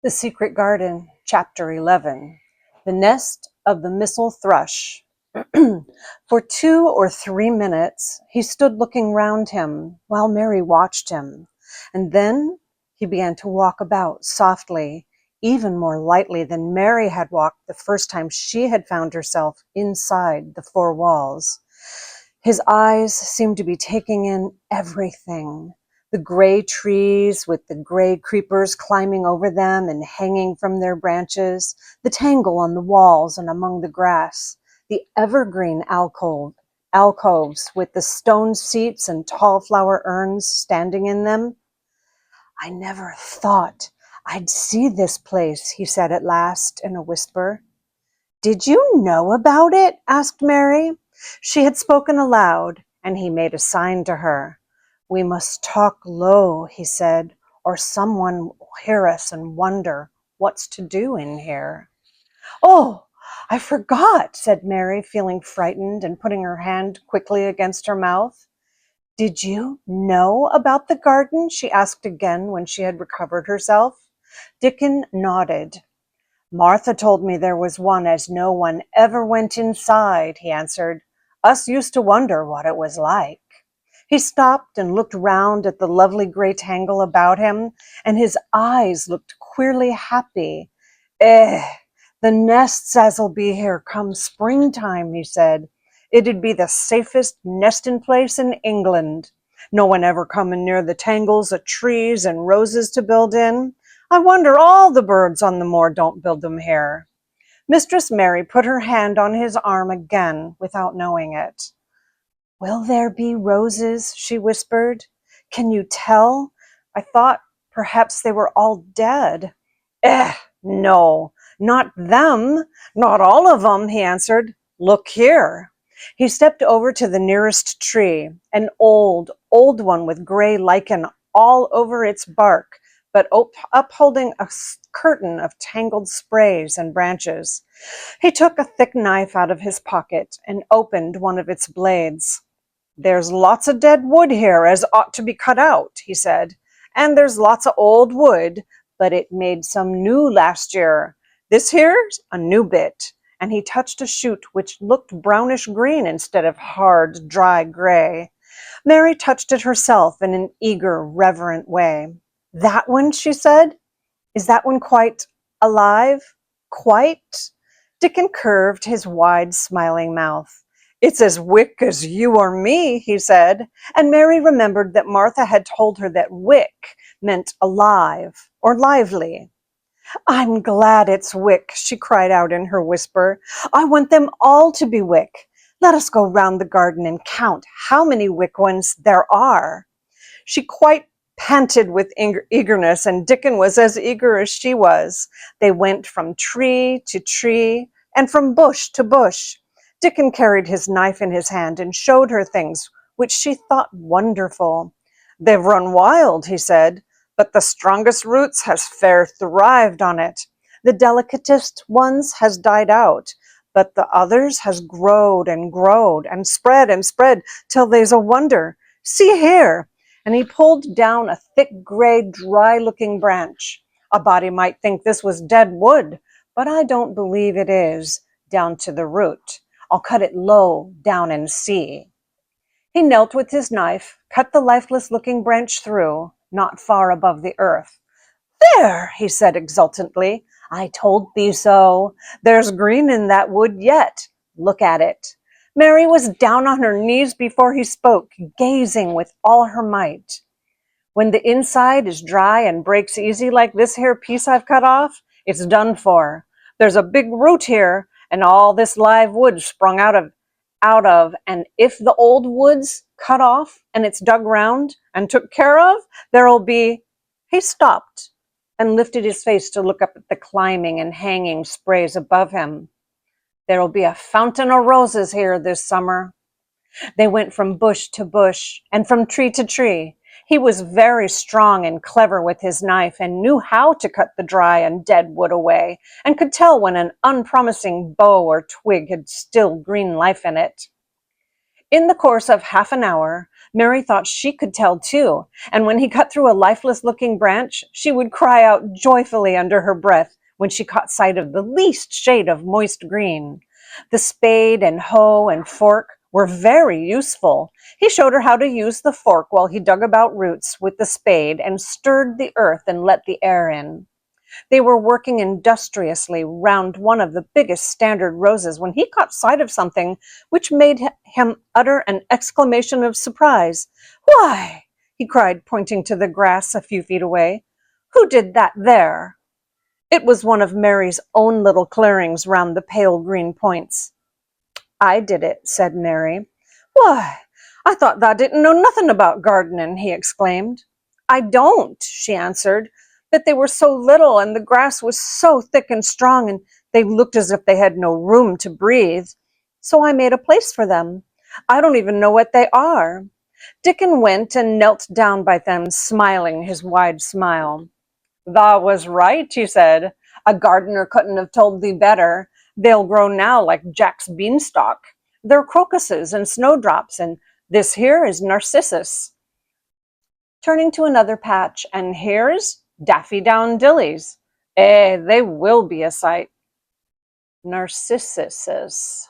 The Secret Garden, Chapter 11. The Nest of the Missel Thrush. For 2 or 3 minutes, he stood looking round him while Mary watched him, and then he began to walk about softly, even more lightly than Mary had walked the first time she had found herself inside the 4 walls. His eyes seemed to be taking in everything. The gray trees with the gray creepers climbing over them and hanging from their branches, the tangle on the walls and among the grass, the evergreen alcoves with the stone seats and tall flower urns standing in them. "I never thought I'd see this place," he said at last in a whisper. "Did you know about it?" asked Mary. She had spoken aloud, and he made a sign to her. "We must talk low," he said, "or someone will hear us and wonder what's to do in here." "Oh, I forgot," said Mary, feeling frightened and putting her hand quickly against her mouth. "Did you know about the garden?" she asked again when she had recovered herself. Dickon nodded. "Martha told me there was one, as no one ever went inside," he answered. "Us used to wonder what it was like." He stopped and looked round at the lovely gray tangle about him, and his eyes looked queerly happy. The nests as'll be here come springtime," he said. "It'd be the safest nesting place in England. No one ever coming near the tangles of trees and roses to build in. I wonder all the birds on the moor don't build them here." Mistress Mary put her hand on his arm again without knowing it. "Will there be roses?" she whispered. "Can you tell? I thought perhaps they were all dead." No, not them, not all of them," he answered. "Look here." He stepped over to the nearest tree, an old one with gray lichen all over its bark, but upholding a curtain of tangled sprays and branches. He took a thick knife out of his pocket and opened one of its blades. "There's lots of dead wood here as ought to be cut out," he said, "and there's lots of old wood, but it made some new last year. This here's a new bit," and he touched a shoot which looked brownish green instead of hard, dry gray. Mary touched it herself in an eager, reverent way. "That one," she said. "Is that one quite alive?" "Quite?" Dickon curved his wide, smiling mouth. "It's as wick as you or me," he said, and Mary remembered that Martha had told her that wick meant alive or lively. "I'm glad it's wick," she cried out in her whisper. "I want them all to be wick. Let us go round the garden and count how many wick ones there are." She quite panted with eagerness, and Dickon was as eager as she was. They went from tree to tree and from bush to bush. Dickon carried his knife in his hand and showed her things which she thought wonderful. "They've run wild," he said, "but the strongest roots has fair thrived on it. The delicatest ones has died out, but the others has growed and spread till they's a wonder. See here," and he pulled down a thick, gray, dry-looking branch. "A body might think this was dead wood, but I don't believe it is, down to the root. I'll cut it low down and see." He knelt with his knife, cut the lifeless-looking branch through, not far above the earth. "There," he said exultantly. "I told thee so. There's green in that wood yet. Look at it." Mary was down on her knees before he spoke, gazing with all her might. "When the inside is dry and breaks easy like this here piece I've cut off, it's done for. There's a big root here, and all this live wood sprung out of, and if the old wood's cut off and it's dug round and took care of, there'll be—" He stopped and lifted his face to look up at the climbing and hanging sprays above him. "There'll be a fountain of roses here this summer." They went from bush to bush and from tree to tree. He was very strong and clever with his knife and knew how to cut the dry and dead wood away and could tell when an unpromising bough or twig had still green life in it. In the course of half an hour, Mary thought she could tell too, and when he cut through a lifeless-looking branch, she would cry out joyfully under her breath when she caught sight of the least shade of moist green. The spade and hoe and fork were very useful. He showed her how to use the fork while he dug about roots with the spade and stirred the earth and let the air in. They were working industriously round one of the biggest standard roses when he caught sight of something which made him utter an exclamation of surprise. "Why," he cried, pointing to the grass a few feet away, "who did that there?" It was one of Mary's own little clearings round the pale green points. "I did it," said Mary. "Why, I thought thou didn't know nothing about gardening," he exclaimed. "I don't," she answered, "but they were so little and the grass was so thick and strong and they looked as if they had no room to breathe. So I made a place for them. I don't even know what they are." Dickon went and knelt down by them, smiling his wide smile. "Thou was right," he said. "A gardener couldn't have told thee better. They'll grow now like Jack's beanstalk. They're crocuses and snowdrops, and this here is narcissus." Turning to another patch, "And here's daffydowndillies. They will be a sight. Narcissuses."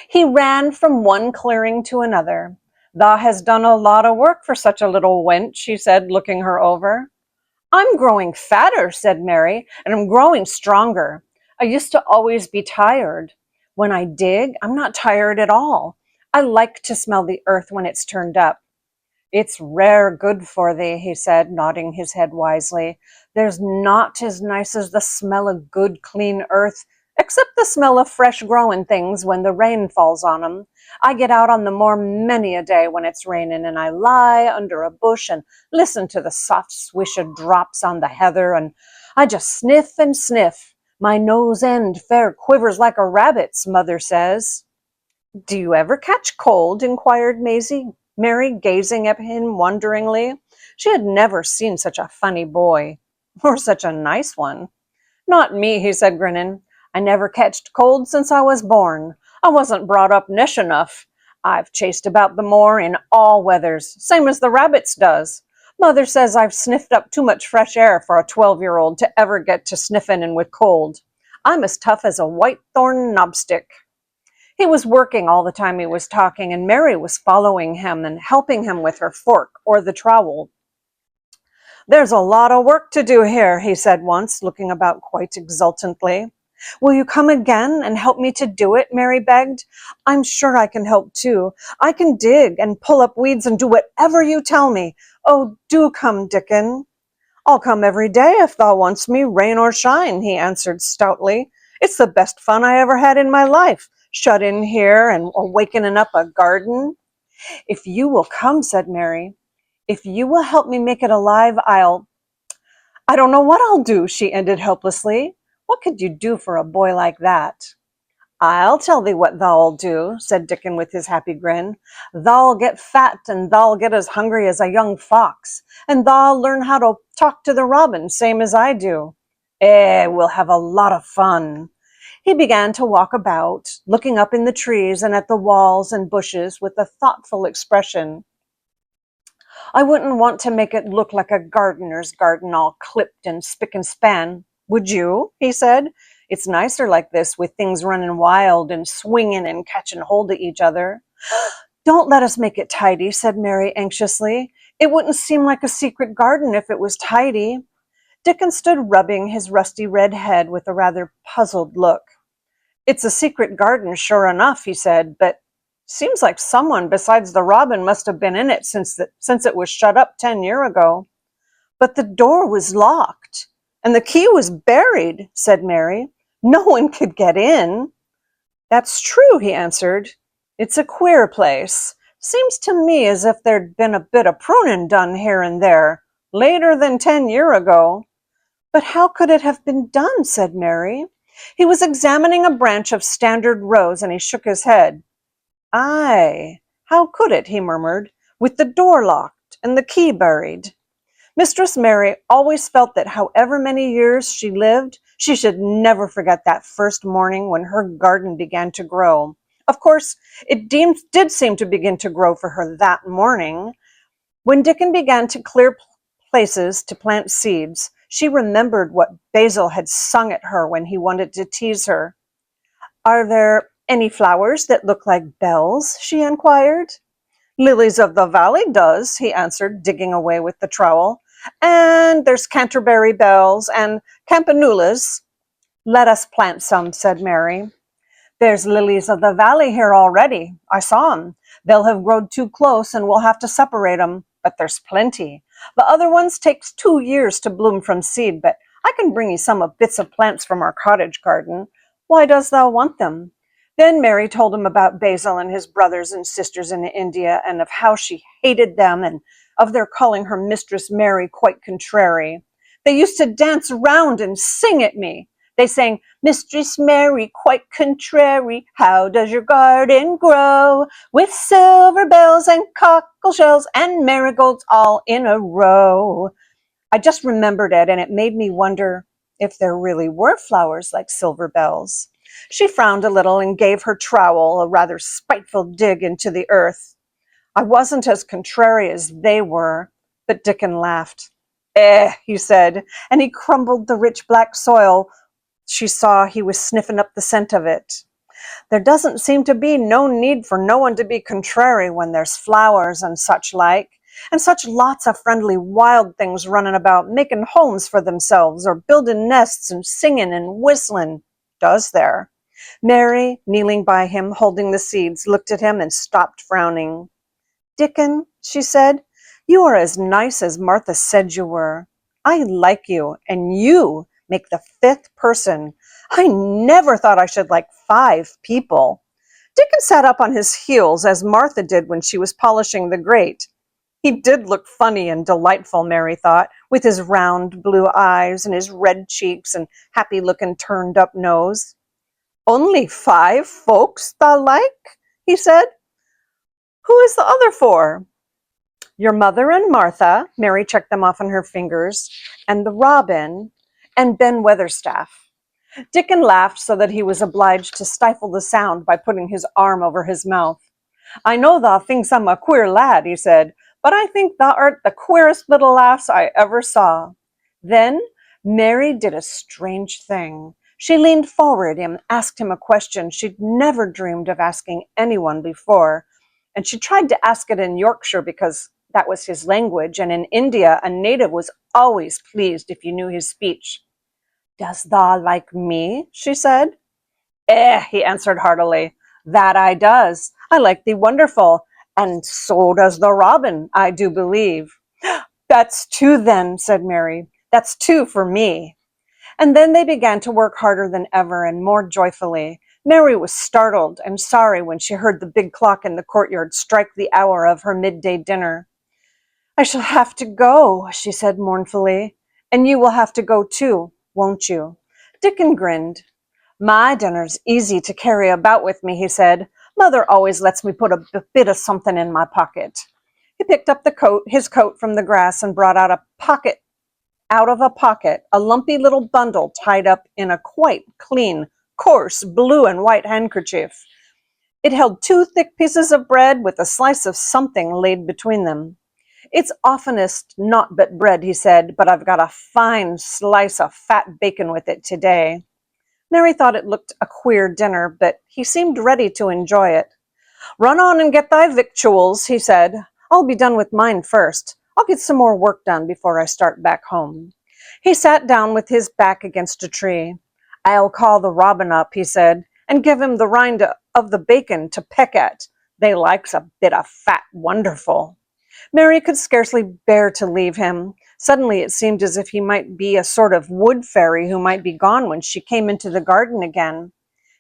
He ran from one clearing to another. "Thou has done a lot of work for such a little wench," he said, looking her over. "I'm growing fatter," said Mary, "and I'm growing stronger. I used to always be tired. When I dig, I'm not tired at all. I like to smell the earth when it's turned up." "It's rare good for thee," he said, nodding his head wisely. "There's naught as nice as the smell of good, clean earth, except the smell of fresh growing things when the rain falls on 'em. I get out on the moor many a day when it's raining, and I lie under a bush and listen to the soft swish of drops on the heather, and I just sniff and sniff. My nose end fair quivers like a rabbit's, mother says." "Do you ever catch cold?" inquired Mary, gazing at him wonderingly. She had never seen such a funny boy, or such a nice one. "Not me," he said, grinning. "I never catched cold since I was born. I wasn't brought up nesh enough. I've chased about the moor in all weathers, same as the rabbits does. Mother says I've sniffed up too much fresh air for a 12-year-old to ever get to sniffing and with cold. I'm as tough as a white-thorn knobstick." He was working all the time he was talking, and Mary was following him and helping him with her fork or the trowel. "There's a lot of work to do here," he said once, looking about quite exultantly. "Will you come again and help me to do it?" Mary begged. "I'm sure I can help too. I can dig and pull up weeds and do whatever you tell me. Oh, do come, Dickon." "I'll come every day if thou wants me, rain or shine," he answered stoutly. "It's the best fun I ever had in my life, shut in here and awakening up a garden." "If you will come," said Mary, "if you will help me make it alive, I don't know what I'll do," she ended helplessly. What could you do for a boy like that? "I'll tell thee what thou'll do," said Dickon with his happy grin. "Thou'll get fat, and thou'll get as hungry as a young fox, and thou'll learn how to talk to the robin, same as I do. We'll have a lot of fun." He began to walk about, looking up in the trees and at the walls and bushes with a thoughtful expression. "I wouldn't want to make it look like a gardener's garden, all clipped and spick and span. Would you?" he said. "It's nicer like this, with things running wild and swinging and catching hold of each other." "Don't let us make it tidy," said Mary anxiously. "It wouldn't seem like a secret garden if it was tidy." Dickon stood rubbing his rusty red head with a rather puzzled look. "It's a secret garden, sure enough," he said, "but seems like someone besides the robin must have been in it since it was shut up 10 years ago." "But the door was locked, and the key was buried," said Mary. "No one could get in." "That's true," he answered. "It's a queer place. Seems to me as if there'd been a bit of pruning done here and there, later than 10 years ago." "But how could it have been done?" said Mary. He was examining a branch of standard rose, and he shook his head. "Aye, how could it?" he murmured, "with the door locked and the key buried?" Mistress Mary always felt that however many years she lived, she should never forget that first morning when her garden began to grow. Of course, did seem to begin to grow for her that morning. When Dickon began to clear places to plant seeds, she remembered what Basil had sung at her when he wanted to tease her. "Are there any flowers that look like bells?" she inquired. "Lilies of the valley does," he answered, digging away with the trowel. "And there's Canterbury bells and campanulas." "Let us plant some," said Mary. "There's lilies of the valley here already. I saw 'em. They'll have grown too close and we'll have to separate 'em, but there's plenty. The other ones takes 2 years to bloom from seed, but I can bring you some of bits of plants from our cottage garden. Why does thou want them?" Then Mary told him about Basil and his brothers and sisters in India, and of how she hated them, and of their calling her Mistress Mary quite contrary. "They used to dance round and sing at me. They sang, 'Mistress Mary, quite contrary, how does your garden grow? With silver bells and cockle shells and marigolds all in a row.' I just remembered it, and it made me wonder if there really were flowers like silver bells." She frowned a little and gave her trowel a rather spiteful dig into the earth. "I wasn't as contrary as they were," but Dickon laughed. He said, and he crumbled the rich black soil. She saw he was sniffing up the scent of it. "There doesn't seem to be no need for no one to be contrary when there's flowers and such like, and such lots of friendly wild things running about, making homes for themselves, or building nests and singing and whistling, does there?" Mary, kneeling by him, holding the seeds, looked at him and stopped frowning. "Dickon," she said, "you are as nice as Martha said you were. I like you, and you make the 5th person. I never thought I should like 5 people." Dickon sat up on his heels, as Martha did when she was polishing the grate. He did look funny and delightful, Mary thought, with his round blue eyes and his red cheeks and happy-looking turned-up nose. "Only 5 folks thou like?" he said. "Who is the other 4? "Your mother and Martha," Mary checked them off on her fingers, "and the robin, and Ben Weatherstaff." Dickon laughed so that he was obliged to stifle the sound by putting his arm over his mouth. "I know thou thinks I'm a queer lad," he said, "but I think thou art the queerest little lass I ever saw." Then Mary did a strange thing. She leaned forward and asked him a question she'd never dreamed of asking anyone before, and she tried to ask it in Yorkshire because that was his language, and in India a native was always pleased if you knew his speech. "Does thou like me?" she said. He answered heartily. "That I does. I like thee wonderful, and so does the robin, I do believe." "That's 2 then," said Mary. "That's 2 for me." And then they began to work harder than ever and more joyfully. Mary was startled and sorry when she heard the big clock in the courtyard strike the hour of her midday dinner. "I shall have to go," she said mournfully. "And you will have to go too, won't you?" Dickon grinned. "My dinner's easy to carry about with me," he said. "Mother always lets me put a bit of something in my pocket." He picked up his coat from the grass and brought out of a pocket, a lumpy little bundle tied up in a quite clean, coarse blue and white handkerchief. It held 2 thick pieces of bread with a slice of something laid between them. "It's oftenest not but bread," he said, "but I've got a fine slice of fat bacon with it today." Mary thought it looked a queer dinner, but he seemed ready to enjoy it. "Run on and get thy victuals," he said. "I'll be done with mine first. I'll get some more work done before I start back home." He sat down with his back against a tree. "I'll call the robin up," he said, "and give him the rind of the bacon to peck at. They likes a bit of fat wonderful." Mary could scarcely bear to leave him. Suddenly it seemed as if he might be a sort of wood fairy who might be gone when she came into the garden again.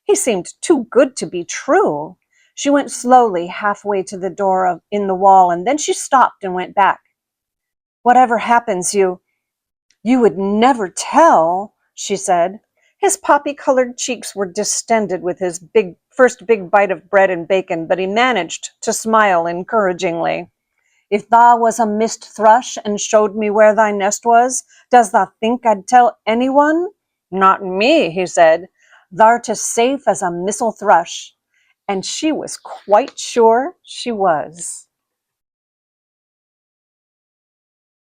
He seemed too good to be true. She went slowly halfway to the door in the wall, and then she stopped and went back. "Whatever happens, you would never tell," she said. His poppy-colored cheeks were distended with his first big bite of bread and bacon, but he managed to smile encouragingly. "If thou was a mist thrush and showed me where thy nest was, does thou think I'd tell anyone?" "Not me," he said. "Thou'rt as safe as a missel thrush, and she was quite sure she was.